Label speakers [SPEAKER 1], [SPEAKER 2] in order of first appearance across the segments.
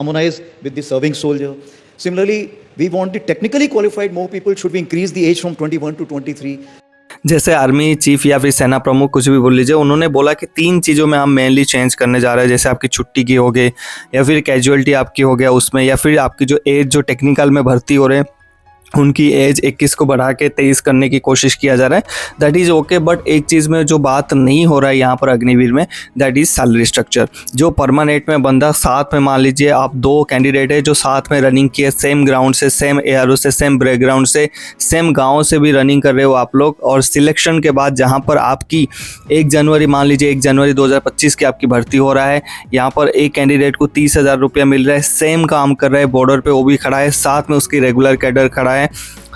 [SPEAKER 1] harmonize with the serving soldier. Similarly, we want the technically qualified more people. Should we increase the age from 21 to 23?
[SPEAKER 2] जैसे army chief या फिर सेना प्रमुख कुछ भी बोल लीजिए, उन्होंने बोला कि 3 चीज़ों में हम मेनली चेंज करने जा रहे हैं, जैसे आपकी छुट्टी की हो गई या फिर कैजुअलिटी आपकी हो गया उसमें, या फिर आपकी जो एज जो टेक्निकल में भर्ती हो रहे हैं उनकी एज 21 को बढ़ा के 23 करने की कोशिश किया जा रहा है। दैट इज़ ओके, बट एक चीज़ में जो बात नहीं हो रहा है यहाँ पर अग्निवीर में, दैट इज़ सैलरी स्ट्रक्चर। जो परमानेंट में बंदा साथ में, मान लीजिए आप 2 कैंडिडेट है जो साथ में रनिंग किए, सेम ग्राउंड से, सेम एआरओ से, सेम बैकग्राउंड से, सेम गाँव से भी रनिंग कर रहे हो आप लोग, और सिलेक्शन के बाद जहाँ पर आपकी 1 जनवरी, मान लीजिए 1 जनवरी 2025 की आपकी भर्ती हो रहा है, यहाँ पर एक कैंडिडेट को 30,000 रुपया मिल रहा है, सेम काम कर रहा है, बॉर्डर पे वो भी खड़ा है, साथ में उसकी रेगुलर कैडर खड़ा है,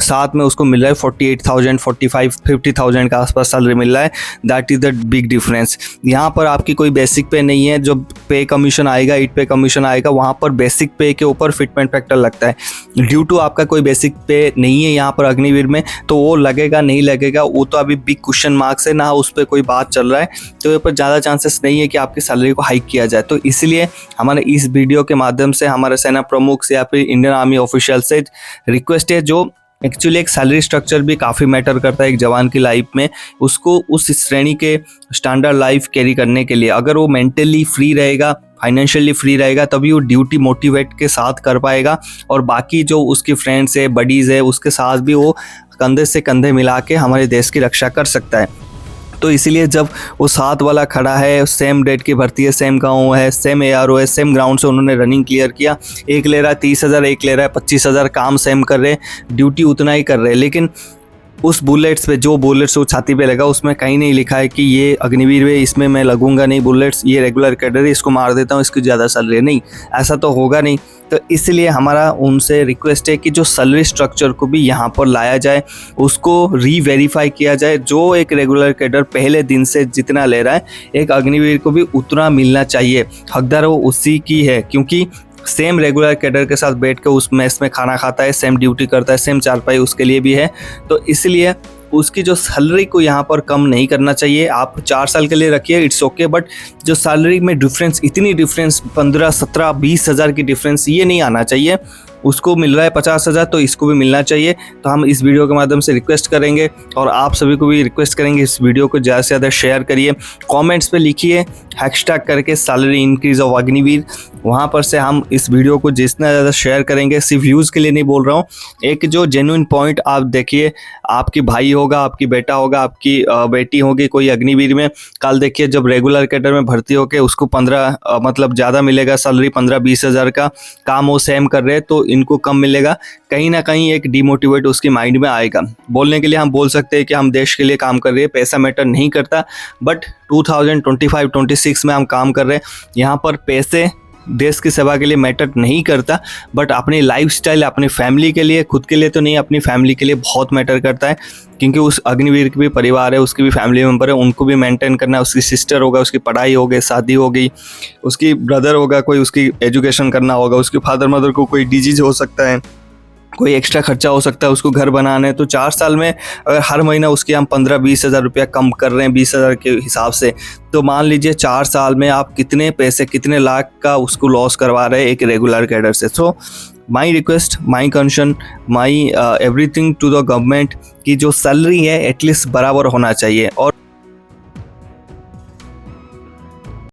[SPEAKER 2] साथ में उसको मिल रहा है 48,000, 45, 50,000 के आसपास सैलरी मिल रहा है। That is the big difference. यहाँ पर आपकी कोई बेसिक पे नहीं है, जो पे कमीशन आएगा, ईट पे कमीशन आएगा, वहाँ पर बेसिक पे के ऊपर फिटमेंट फैक्टर लगता है। ड्यू टू आपका कोई बेसिक पे नहीं है यहाँ पर अग्निवीर में, तो वो लगेगा नहीं लगेगा वो तो अभी बिग क्वेश्चन मार्क्स है, ना उस पर कोई बात चल रहा है, तो ये पर ज़्यादा चांसेस नहीं है कि आपकी सैलरी को हाइक किया जाए। तो इसलिए हमारे इस वीडियो के माध्यम से हमारे सेना प्रमुख से या फिर इंडियन आर्मी ऑफिशियल से रिक्वेस्ट है, जो एक्चुअली एक सैलरी स्ट्रक्चर भी काफ़ी मैटर करता है एक जवान की लाइफ में, उसको उस श्रेणी के स्टैंडर्ड लाइफ कैरी करने के लिए अगर वो मेंटली फ्री रहेगा, फाइनेंशियली फ्री रहेगा, तभी वो ड्यूटी मोटिवेट के साथ कर पाएगा, और बाकी जो उसकी फ्रेंड्स है, बडीज़ है, उसके साथ भी वो कंधे से कंधे मिला के हमारे देश की रक्षा कर सकता है। तो इसीलिए जब वो साथ वाला खड़ा है, सेम डेट की भर्ती है, सेम गाँव है, सेम एआरओ है, सेम ग्राउंड से उन्होंने रनिंग क्लियर किया, एक ले रहा है 30,000, एक ले रहा है 25,000, काम सेम कर रहे, ड्यूटी उतना ही कर रहे, लेकिन उस बुलेट्स पे, जो बुलेट्स वो छाती पे लगा, उसमें कहीं नहीं लिखा है कि ये अग्निवीर है, इसमें मैं लगूंगा नहीं बुलेट्स, ये रेगुलर कैडर है, इसको मार देता हूँ, इसकी ज़्यादा सैलरी नहीं, ऐसा तो होगा नहीं। तो इसलिए हमारा उनसे रिक्वेस्ट है कि जो सैलरी स्ट्रक्चर को भी यहाँ पर लाया जाए, उसको रीवेरीफाई किया जाए, जो एक रेगुलर कैडर पहले दिन से जितना ले रहा है, एक अग्निवीर को भी उतना मिलना चाहिए, हकदार वो उसी की है, क्योंकि सेम रेगुलर कैडर के साथ बैठ के उस मेस में खाना खाता है, सेम ड्यूटी करता है, सेम चारपाई उसके लिए भी है, तो इसलिए उसकी जो सैलरी को यहाँ पर कम नहीं करना चाहिए। आप 4 साल के लिए रखिए, इट्स ओके, बट जो सैलरी में डिफरेंस, इतनी डिफरेंस 15, 17, 20,000 की डिफरेंस, ये नहीं आना चाहिए। उसको मिल रहा है 50,000, तो इसको भी मिलना चाहिए। तो हम इस वीडियो के माध्यम से रिक्वेस्ट करेंगे, और आप सभी को भी रिक्वेस्ट करेंगे, इस वीडियो को ज़्यादा से ज़्यादा शेयर करिए, कमेंट्स पे लिखिए हैशटैग करके सैलरी इंक्रीज ऑफ अग्निवीर। वहाँ पर से हम इस वीडियो को जितना ज़्यादा शेयर करेंगे, सिर्फ व्यूज़ के लिए नहीं बोल रहा हूँ, एक जो जेन्युइन पॉइंट आप देखिए, आपकी भाई होगा, आपकी बेटा होगा, आपकी बेटी होगी कोई अग्निवीर में, कल देखिए जब रेगुलर कैडर में भर्ती होकर उसको 15 मतलब ज़्यादा मिलेगा सैलरी, 15-20 हज़ार का काम वो सेम कर रहे हैं, तो इनको कम मिलेगा, कहीं ना कहीं एक डिमोटिवेट उसकी माइंड में आएगा। बोलने के लिए हम बोल सकते हैं कि हम देश के लिए काम कर रहे हैं, पैसा मैटर नहीं करता, बट 2025-26 में हम काम कर रहे हैं, यहाँ पर पैसे देश की सेवा के लिए मैटर नहीं करता, बट अपनी लाइफस्टाइल, अपनी फैमिली के लिए, खुद के लिए तो नहीं, अपनी फैमिली के लिए बहुत मैटर करता है, क्योंकि उस अग्निवीर की भी परिवार है, उसकी भी फैमिली मेम्बर है, उनको भी मेंटेन करना है, उसकी सिस्टर होगा, उसकी पढ़ाई हो गई, शादी हो गई, उसकी ब्रदर होगा कोई, उसकी एजुकेशन करना होगा, उसके फादर मदर को कोई डिजीज हो सकता है, कोई एक्स्ट्रा खर्चा हो सकता है, उसको घर बनाना है। तो 4 साल में अगर हर महीना उसकी हम 15-20 हज़ार रुपया कम कर रहे हैं 20,000 के हिसाब से, तो मान लीजिए 4 साल में आप कितने पैसे, कितने लाख का उसको लॉस करवा रहे हैं एक रेगुलर कैडर से। So my request, my concern, my everything to the government कि जो सैलरी है एटलीस्ट बराबर होना चाहिए। और